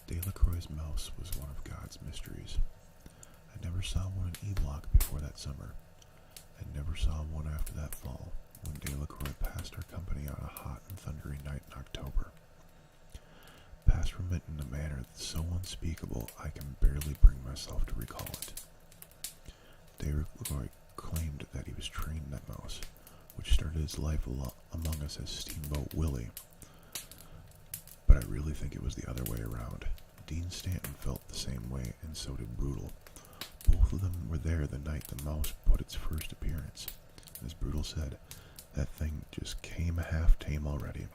Delacroix's mouse was one of God's mysteries. I never saw one in E-Block before that summer. I never saw one after that fall, when Delacroix passed our company on a hot and thundery night in October. Passed from it in a manner that's so unspeakable I can barely bring myself to recall it. Delacroix claimed that he was trained that mouse, which started his life among us as Steamboat Willie. But I really think it was the other way around. Dean Stanton felt the same way, and so did Brutal. Both of them were there the night the mouse put its first appearance. As Brutal said, that thing just came half tame already.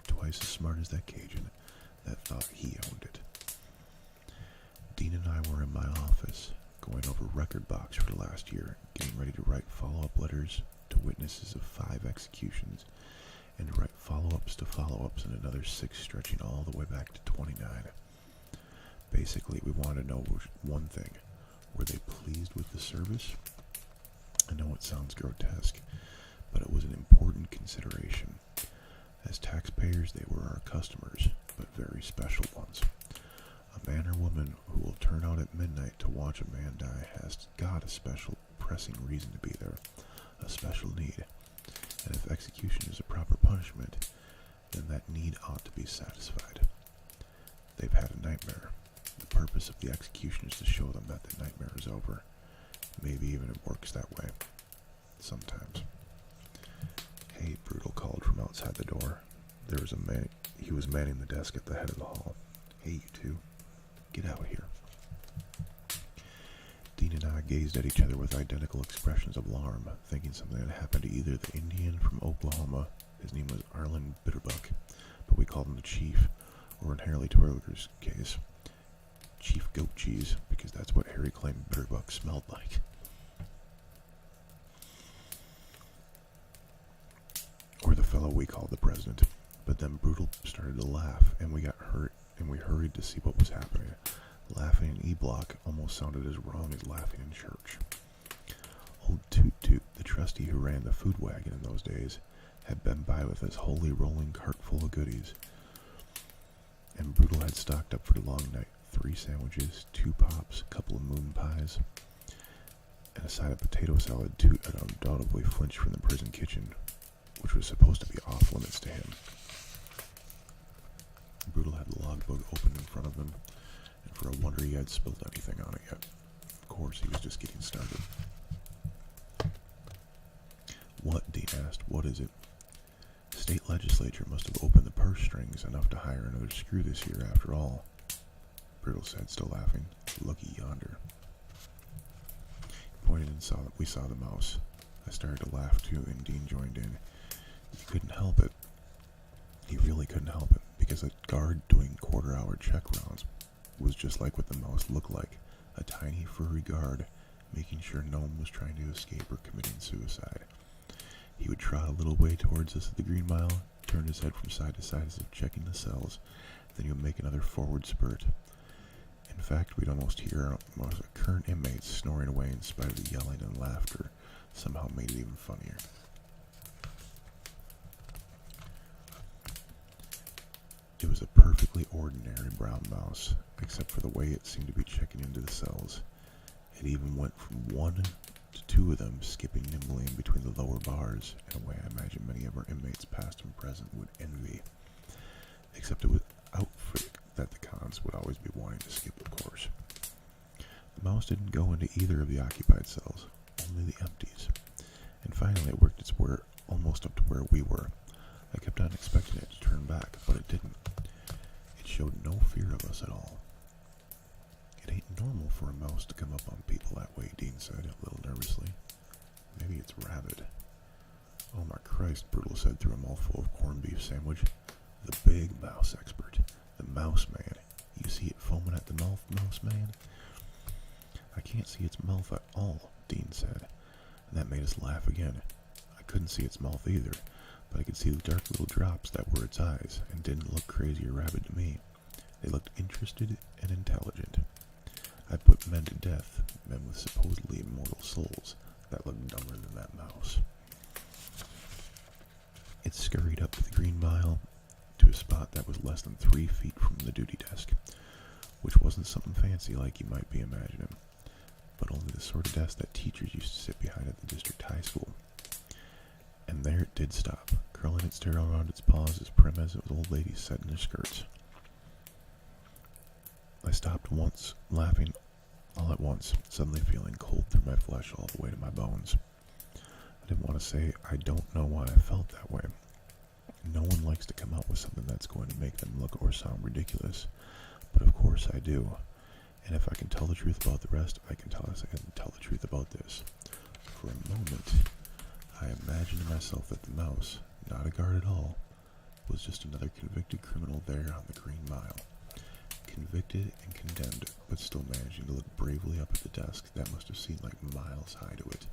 Twice as smart as that Cajun that thought he owned it. Dean and I were in my office, going over record box for the last year, getting ready to write follow-up letters to witnesses of 5 executions, and to write follow-ups to follow-ups and another 6 stretching all the way back to 29. Basically, we wanted to know one thing. Were they pleased with the service? I know it sounds grotesque, but it was an important consideration. As taxpayers, they were our customers, but very special ones. A man or woman who will turn out at midnight to watch a man die has got a special, pressing reason to be there, a special need. And if execution is a proper punishment, then that need ought to be satisfied. They've had a nightmare. The purpose of the execution is to show them that the nightmare is over. Maybe even it works that way. Sometimes. Hey, Brutal called from outside the door. There was a man. He was manning the desk at the head of the hall. Hey, you two. Get out here. Dean and I gazed at each other with identical expressions of alarm, thinking something had happened to either the Indian from Oklahoma, his name was Arlen Bitterbuck, but we called him the Chief, or in Harley Twirler's case, Chief Goat Cheese, because that's what Harry claimed Bitterbuck smelled like. Or the fellow we called the President. But then Brutal started to laugh, and we got hurt, and we hurried to see what was happening. Laughing in E-Block almost sounded as wrong as laughing in church. Old Toot Toot, the trustee who ran the food wagon in those days, had been by with his holy rolling cart full of goodies. And Brutal had stocked up for the long night. 3 sandwiches, 2 pops, a couple of moon pies, and a side of potato salad. Toot had undoubtedly flinched from the prison kitchen, which was supposed to be off limits to him. Brutal had the logbook open in front of him, and for a wonder he had spilled anything on it yet. Of course, he was just getting started. What? Dean asked. What is it? State legislature must have opened the purse strings enough to hire another screw this year after all. Brutal said, still laughing. Looky yonder. He pointed and saw that we saw the mouse. I started to laugh too, and Dean joined in. He couldn't help it. He really couldn't help it, because a guard doing quarter-hour check rounds was just like what the mouse looked like. A tiny, furry guard, making sure no one was trying to escape or committing suicide. He would trot a little way towards us at the Green Mile, turn his head from side to side as if checking the cells, then he would make another forward spurt. In fact, we'd almost hear most current inmates snoring away in spite of the yelling and laughter. Somehow made it even funnier. It was a perfectly ordinary brown mouse, except for the way it seemed to be checking into the cells. It even went from 1 to 2 of them, skipping nimbly in between the lower bars, in a way I imagine many of our inmates past and present would envy. Except it was outfit that the cons would always be wanting to skip, of course. The mouse didn't go into either of the occupied cells, only the empties. And finally it worked its way almost up to where we were. I kept on expecting it to turn back, but it didn't. It showed no fear of us at all. It ain't normal for a mouse to come up on people that way, Dean said, a little nervously. Maybe it's rabid. Oh my Christ, Brutal said through a mouthful of corned beef sandwich. The big mouse expert. The mouse man. You see it foaming at the mouth, mouse man? I can't see its mouth at all, Dean said. And that made us laugh again. I couldn't see its mouth either, but I could see the dark little drops that were its eyes, and didn't look crazy or rabid to me. They looked interested and intelligent. I put men to death, men with supposedly immortal souls, that looked dumber than that mouse. It scurried up to the Green Mile, to a spot that was less than 3 feet from the duty desk, which wasn't something fancy like you might be imagining, but only the sort of desk that teachers used to sit behind at the district high school. And there it did stop, curling its tail around its paws as prim as old ladies sat in their skirts. I stopped once, laughing all at once, suddenly feeling cold through my flesh all the way to my bones. I didn't want to say I don't know why I felt that way. No one likes to come out with something that's going to make them look or sound ridiculous, but of course I do. And if I can tell the truth about the rest, I can tell the truth about this. For a moment, I imagined to myself that the mouse, not a guard at all, was just another convicted criminal there on the Green Mile. Convicted and condemned, but still managing to look bravely up at the desk that must have seemed like miles high to it.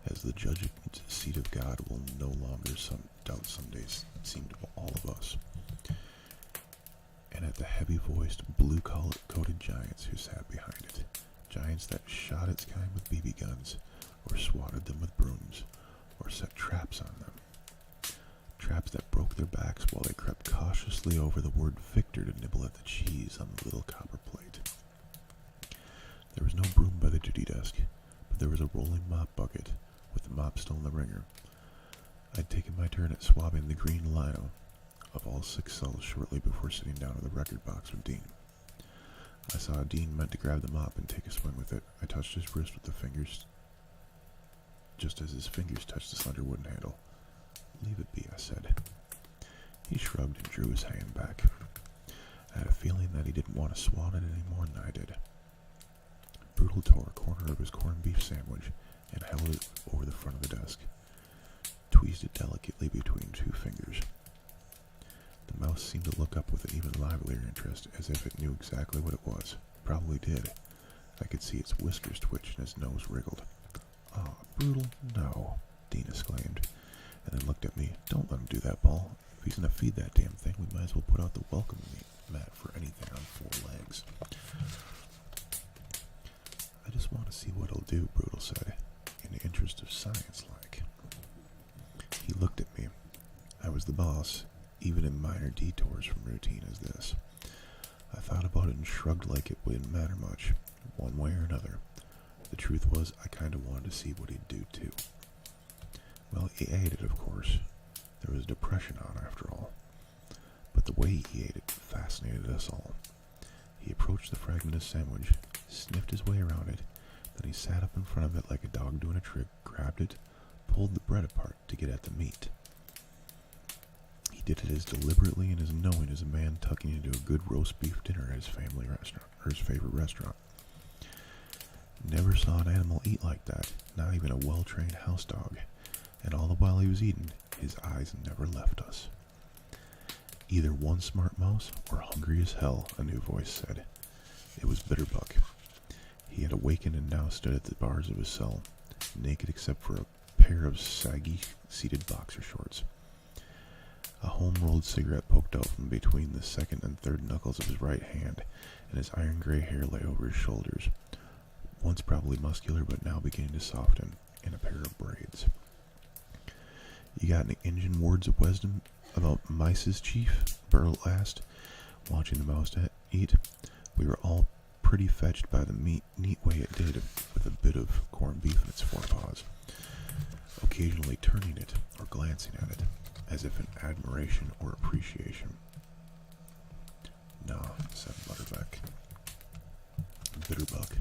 As the judgment seat of God will no longer someday seem to all of us. And at the heavy-voiced, blue-coated giants who sat behind it. Giants that shot its kind with BB guns, or swatted them with brooms, or set traps on them. Traps that broke their backs while they crept cautiously over the word victor to nibble at the cheese on the little copper plate. There was no broom by the duty desk, but there was a rolling mop bucket, with the mop still in the wringer. I'd taken my turn at swabbing the green lino of all 6 cells shortly before sitting down at the record box with Dean. I saw Dean meant to grab the mop and take a swing with it. I touched his wrist with the fingers, just as his fingers touched the slender wooden handle. "Leave it be," I said. He shrugged and drew his hand back. I had a feeling that he didn't want to swat it any more than I did. Brutal tore a corner of his corned beef sandwich and held it over the front of the desk, tweezed it delicately between 2 fingers. The mouse seemed to look up with an even livelier interest, as if it knew exactly what it was. Probably did. I could see its whiskers twitch and its nose wriggled. "Ah, Brutal, no," Dean exclaimed, and then looked at me. "Don't let him do that, Paul. If he's going to feed that damn thing, we might as well put out the welcome mat for anything on 4 legs. "I just want to see what he'll do," Brutal said, in the interest of science like. He looked at me. I was the boss, even in minor detours from routine as this. I thought about it and shrugged like it wouldn't matter much, one way or another. The truth was, I kind of wanted to see what he'd do too. Well, he ate it, of course. There was depression on, after all. But the way he ate it fascinated us all. He approached the fragment of sandwich, sniffed his way around it, then he sat up in front of it like a dog doing a trick, grabbed it, pulled the bread apart to get at the meat. He did it as deliberately and as knowing as a man tucking into a good roast beef dinner at his family restaurant, or his favorite restaurant. Never saw an animal eat like that, not even a well-trained house dog. And all the while he was eating, his eyes never left us. "Either one smart mouse or hungry as hell," a new voice said. It was Bitterbuck. He had awakened and now stood at the bars of his cell, naked except for a pair of saggy, seated boxer shorts. A home-rolled cigarette poked out from between the second and third knuckles of his right hand, and his iron-gray hair lay over his shoulders, once probably muscular but now beginning to soften, in a pair of braids. "You got any Injun words of wisdom about mices, Chief?" Burl asked, watching the mouse eat. We were all pretty fetched by the neat way it did, with a bit of corned beef in its forepaws, occasionally turning it or glancing at it, as if in admiration or appreciation. "No," said Bitterbuck.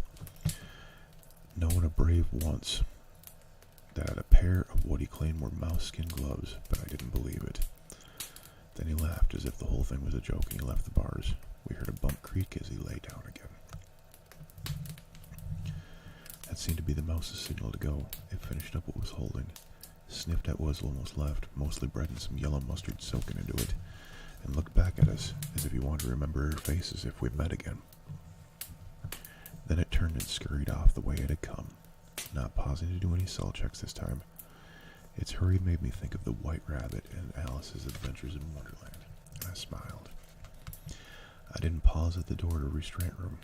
"Known a brave once that had a pair of what he claimed were mouse-skin gloves, but I didn't believe it." Then he laughed as if the whole thing was a joke, and he left the bars. We heard a bump creak as he lay down again. That seemed to be the mouse's signal to go. It finished up what it was holding, sniffed at what was almost left, mostly bread and some yellow mustard soaking into it, and looked back at us as if he wanted to remember our faces if we'd met again. Then it turned and scurried off the way it had come, not pausing to do any cell checks this time. Its hurry made me think of the White Rabbit and Alice's Adventures in Wonderland, and I smiled. I didn't pause at the door to the restraint room,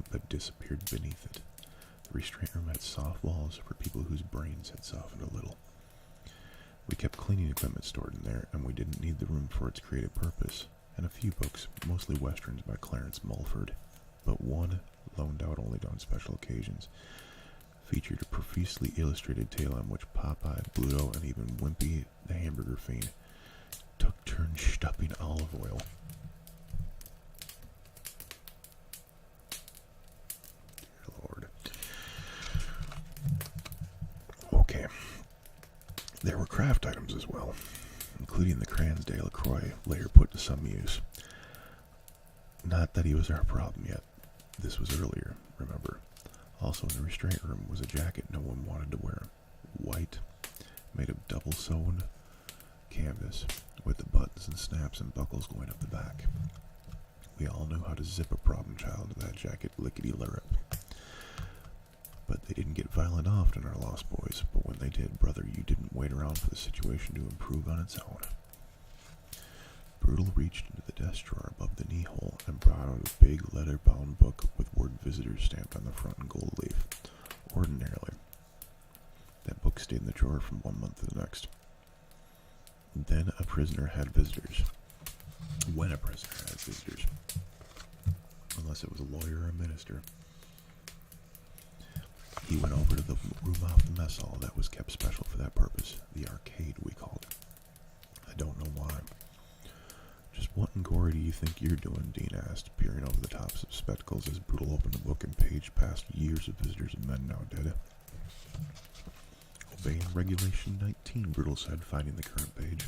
but disappeared beneath it. The restraint room had soft walls for people whose brains had softened a little. We kept cleaning equipment stored in there, and we didn't need the room for its creative purpose, and a few books, mostly westerns by Clarence Mulford, but one, loaned out only on special occasions, featured a profusely illustrated tale on which Popeye, Bluto, and even Wimpy, the hamburger fiend, took turns stuffing olive oil. Dear Lord. Okay. There were craft items as well, including the crayons de la Croix later put to some use. Not that he was our problem yet. This was earlier, remember. Also in the restraint room was a jacket no one wanted to wear. White, made of double-sewn canvas, with the buttons and snaps and buckles going up the back. We all knew how to zip a problem child to that jacket lickety-lurrip. But they didn't get violent often, our Lost Boys, but when they did, brother, you didn't wait around for the situation to improve on its own. Brutal reached into the desk drawer above the knee-hole and brought out a big leather-bound book with word visitors stamped on the front in gold leaf. Ordinarily. That book stayed in the drawer from 1 month to the next. Then a prisoner had visitors. When a prisoner had visitors. Unless it was a lawyer or a minister. He went over to the room off the mess hall that was kept special for that purpose. The arcade, we called it. I don't know why. Just what in glory do you think you're doing? Dean asked, peering over the tops of spectacles as Brutal opened the book and paged past years of visitors and men now dead. Obeying Regulation 19, Brutal said, finding the current page.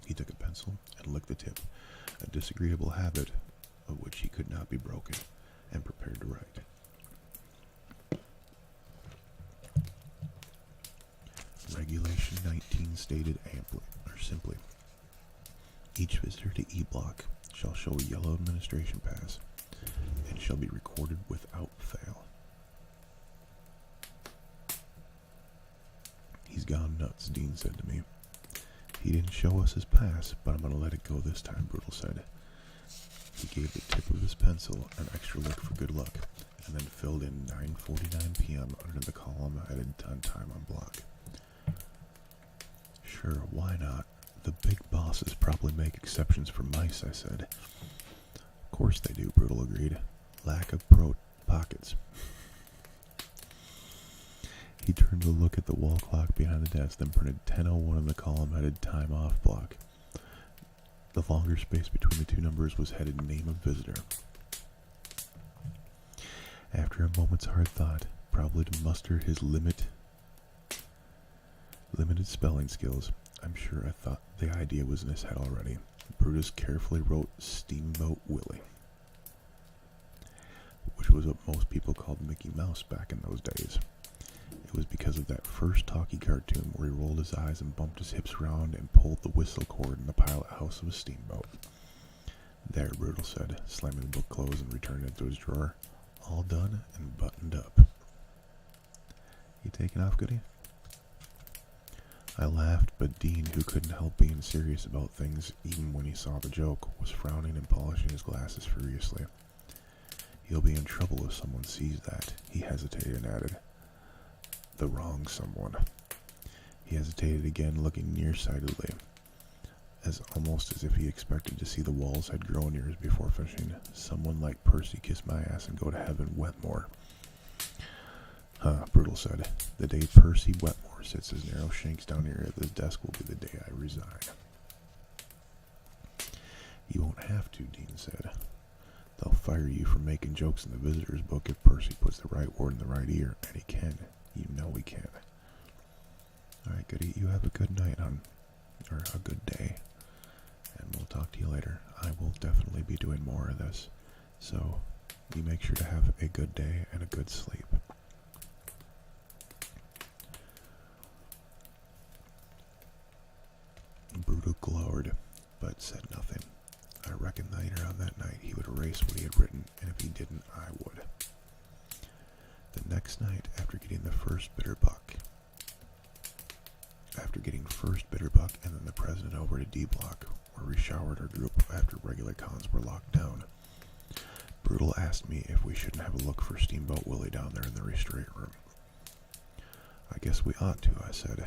He took a pencil and licked the tip, a disagreeable habit of which he could not be broken, and prepared to write. Regulation 19 stated simply, each visitor to E Block shall show a yellow administration pass and shall be recorded without fail. He's gone nuts, Dean said to me. He didn't show us his pass, but I'm going to let it go this time, Brutal said. He gave the tip of his pencil an extra lick for good luck, and then filled in 9:49 p.m. under the column headed on time on block. Sure, why not? The big bosses probably make exceptions for mice, I said. Of course they do, Brutal agreed. Lack of pockets. He turned to look at the wall clock behind the desk, then printed 10:01 on the column-headed time off block. The longer space between the two numbers was headed name of visitor. After a moment's hard thought, probably to muster his limited spelling skills, I'm sure I thought the idea was in his head already. Brutus carefully wrote Steamboat Willie, which was what most people called Mickey Mouse back in those days. It was because of that first talkie cartoon where he rolled his eyes and bumped his hips around and pulled the whistle cord in the pilot house of a steamboat. There, Brutal said, slamming the book closed and returning it to his drawer. All done and buttoned up. You taking off, Goody? I laughed, but Dean, who couldn't help being serious about things even when he saw the joke, was frowning and polishing his glasses furiously. He'll be in trouble if someone sees that, he hesitated and added. The wrong someone. He hesitated again, looking nearsightedly, almost as if he expected to see the walls had grown ears before finishing. Someone like Percy kiss my ass and go to heaven, Wetmore. Huh, Brutal said. The day Percy Wetmore sits his narrow shanks down here at this desk will be the day I resign. You won't have to, Dean said. They'll fire you for making jokes in the visitor's book if Percy puts the right word in the right ear, and he can. You know he can. Alright, Goody, you have a good night, or a good day, and we'll talk to you later. I will definitely be doing more of this, so you make sure to have a good day and a good sleep. Brutal glowered, but said nothing. I reckoned later on that night he would erase what he had written, and if he didn't, I would. The next night, after getting first bitter buck, and then the president over to D Block, where we showered our group after regular cons were locked down, Brutal asked me if we shouldn't have a look for Steamboat Willie down there in the restraint room. I guess we ought to, I said.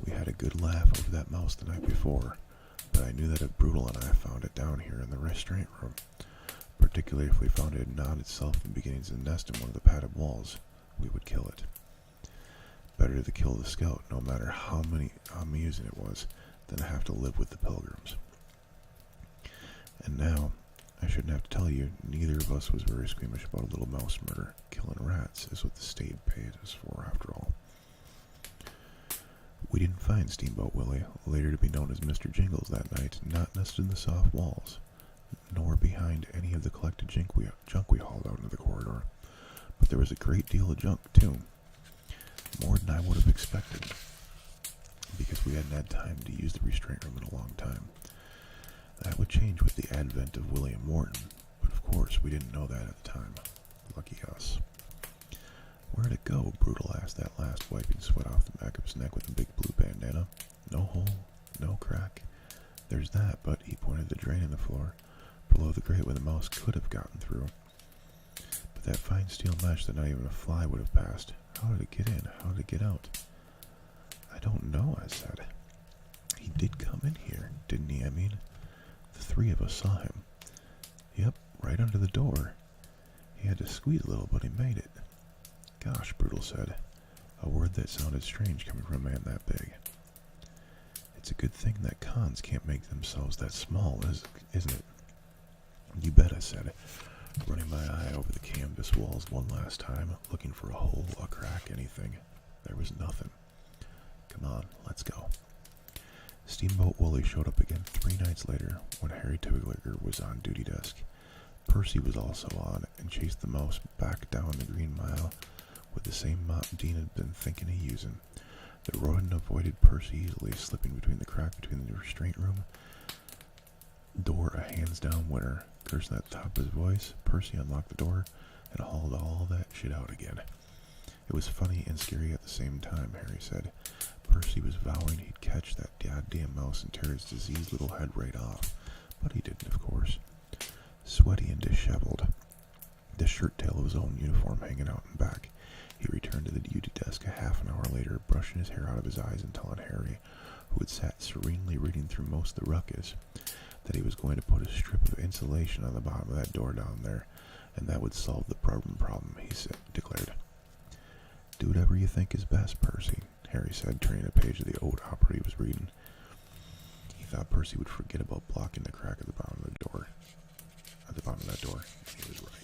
We had a good laugh over that mouse the night before, but I knew that if Brutal and I found it down here in the restraint room, particularly if we found it had gnawed itself and beginning to nest in one of the padded walls, we would kill it. Better to kill the scout, no matter how amusing it was, than to have to live with the pilgrims. And now, I shouldn't have to tell you, neither of us was very squeamish about a little mouse murder. Killing rats is what the state paid us for, after all. We didn't find Steamboat Willie, later to be known as Mr. Jingles, that night, not nested in the soft walls, nor behind any of the collected junk we hauled out into the corridor. But there was a great deal of junk, too. More than I would have expected, because we hadn't had time to use the restraint room in a long time. That would change with the advent of William Morton, but of course we didn't know that at the time. Lucky us. Where'd it go? Brutal asked that last, wiping sweat off the back of his neck with a big blue bandana. No hole, no crack. There's that, but he pointed the drain in the floor, below the grate where the mouse could have gotten through. But that fine steel mesh that not even a fly would have passed. How did it get in? How did it get out? I don't know, I said. He did come in here, didn't he? I mean, the three of us saw him. Yep, right under the door. He had to squeeze a little, but he made it. Gosh, Brutal said, a word that sounded strange coming from a man that big. It's a good thing that cons can't make themselves that small, isn't it? You bet, I said, running my eye over the canvas walls one last time, looking for a hole, a crack, anything. There was nothing. Come on, let's go. Steamboat Willie showed up again 3 nights later when Harry Twigger was on duty desk. Percy was also on and chased the mouse back down the Green Mile with the same mop Dean had been thinking of using. The rodent avoided Percy easily, slipping between the crack between the restraint room door, a hands-down winner. Cursing at the top of his voice, Percy unlocked the door and hauled all that shit out again. It was funny and scary at the same time, Harry said. Percy was vowing he'd catch that goddamn mouse and tear his diseased little head right off, but he didn't, of course. Sweaty and disheveled, the shirt tail of his own uniform hanging out in back, he returned to the duty desk a half an hour later, brushing his hair out of his eyes and telling Harry, who had sat serenely reading through most of the ruckus, that he was going to put a strip of insulation on the bottom of that door down there, and that would solve the problem, he declared. Do whatever you think is best, Percy, Harry said, turning a page of the old opera he was reading. He thought Percy would forget about blocking the crack at the bottom of the door. At the bottom of that door, he was right.